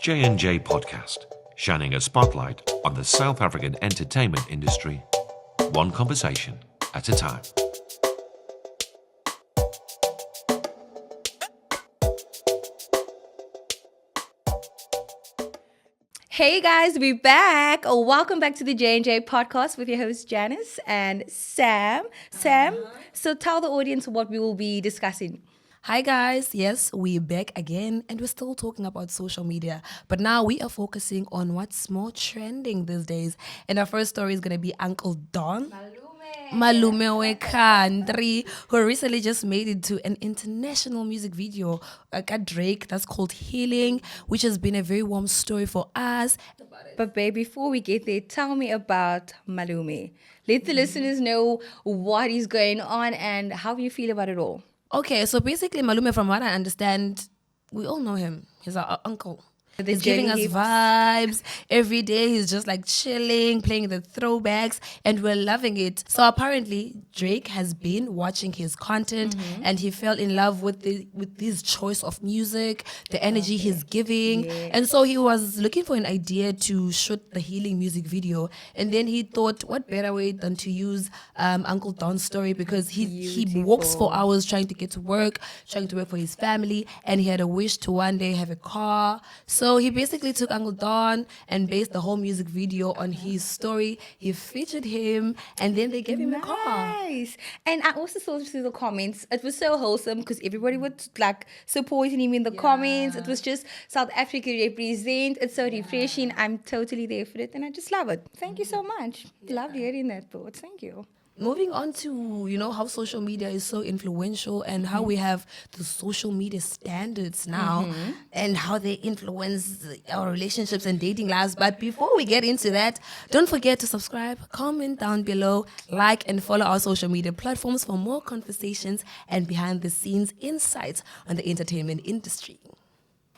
J&J Podcast, shining a spotlight on the South African entertainment industry, one conversation at a time. Hey guys, we're back. Welcome back to the J&J Podcast with your hosts Janice and Sam. So tell the audience what we will be discussing. Hi guys, yes, we're back again and we're still talking about social media, but now we are focusing on what's more trending these days. And our first story is going to be Uncle Don. Malume we country, who recently just made it to an international music video, like a Drake, that's called Healing, which has been a very warm story for us. But babe, before we get there, tell me about Malume. Let the listeners know what is going on and how you feel about it all. Okay, so basically Malume, from what I understand, we all know him. He's our uncle. The He's giving us hips. vibes. Every day he's just like chilling, playing the throwbacks, and we're loving it. So apparently Drake has been watching his content and he fell in love with his choice of music, the energy he's giving. Yes. And so he was looking for an idea to shoot the Healing music video. And then he thought, what better way than to use Uncle Don's story, because he walks for hours trying to get to work, trying to work for his family, and he had a wish to one day have a car. So he basically took Uncle Don and based the whole music video on his story. He featured him and then they gave him a car. Nice. And I also saw through the comments, it was so wholesome because everybody was like supporting him in the comments. It was just South Africa represent. It's so refreshing. I'm totally there for it and I just love it. Thank you so much. Loved hearing that thought. Thank you. Moving on to, how social media is so influential and how we have the social media standards now and how they influence our relationships and dating lives. But before we get into that, don't forget to subscribe, comment down below, like and follow our social media platforms for more conversations and behind the scenes insights on the entertainment industry.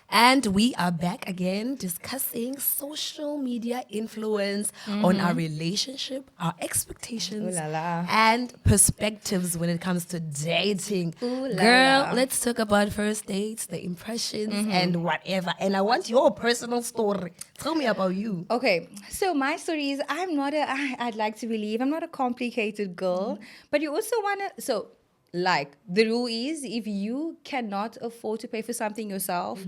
And we are back again discussing social media influence on our relationship, our expectations, Ooh la la. and perspectives when it comes to dating. Ooh la Girl, la. let's talk about first dates, the impressions, and whatever. And I want your personal story. Tell me about you. Okay, so my story is I'd like to believe I'm not a complicated girl, but you also want to, the rule is if you cannot afford to pay for something yourself,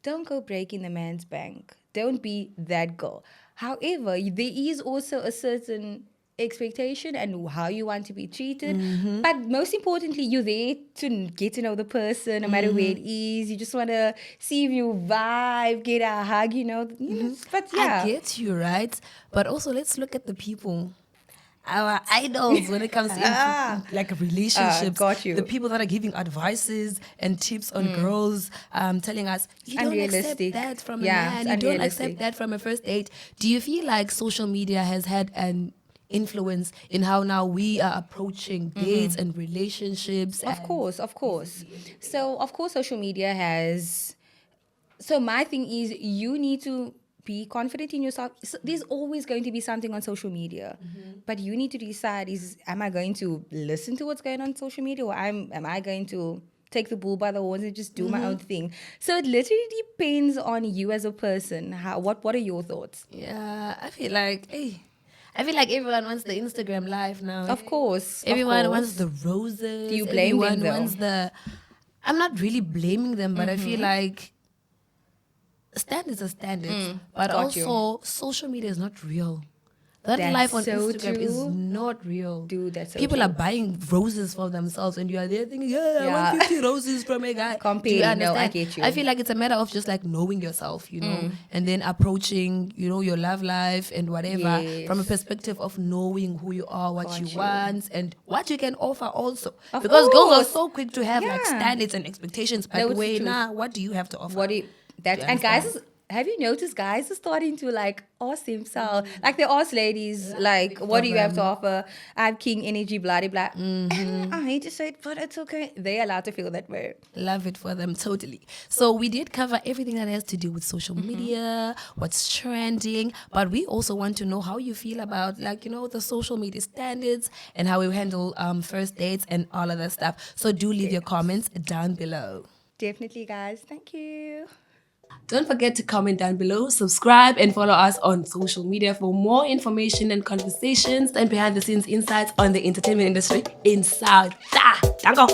don't go breaking the man's bank. Don't be that girl. However, there is also a certain expectation and how you want to be treated. But most importantly, you're there to get to know the person, no matter where it is. You just want to see if you vibe, get a hug, But yeah. I get you, right? But also, let's look at the people. Our idols when it comes to relationships. Got you. The people that are giving advices and tips on girls, telling us, you don't accept Unrealistic. that from Yeah, a man, it's you don't unrealistic. accept that from a first date. Do you feel like social media has had an influence in how now we are approaching dates and relationships? Of course. So, of course, social media has... So, my thing is you need to be confident in yourself. So there's always going to be something on social media. But you need to decide, am I going to listen to what's going on social media or am I going to take the bull by the horns and just do my own thing? So it literally depends on you as a person. What are your thoughts? Yeah, I feel like everyone wants the Instagram life now. Of course. Everyone wants the roses. Do you blame them, Everyone though? wants I'm not really blaming them, but I feel like standards are standards. But got you. also, social media is not real. That That's life on so Instagram is true. not real. Dude, that's so People true. are buying roses for themselves and you are there thinking, I Yeah. want 50 roses from a guy. Comparing, Do you no, I understand? get you. I feel like it's a matter of just like knowing yourself, and then approaching, your love life and whatever Yes. from a perspective of knowing who you are, what Got you you. want, and what you can offer also. Of Because girls are course. so quick to have like Yeah. standards and expectations. But No, it's the wait, truth. what do you have to offer? And guys, have you noticed guys are starting to ask themselves, they ask ladies, what do you have to offer? I have king energy, blah, blah, blah. And I hate to say it, but it's okay. They're allowed to feel that way. Love it for them, totally. So we did cover everything that has to do with social media, what's trending, but we also want to know how you feel about the social media standards and how we handle first dates and all of that stuff. So do leave your comments down below. Definitely, guys. Thank you. Don't forget to comment down below, subscribe, and follow us on social media for more information and conversations and behind the scenes insights on the entertainment industry in South. Danko!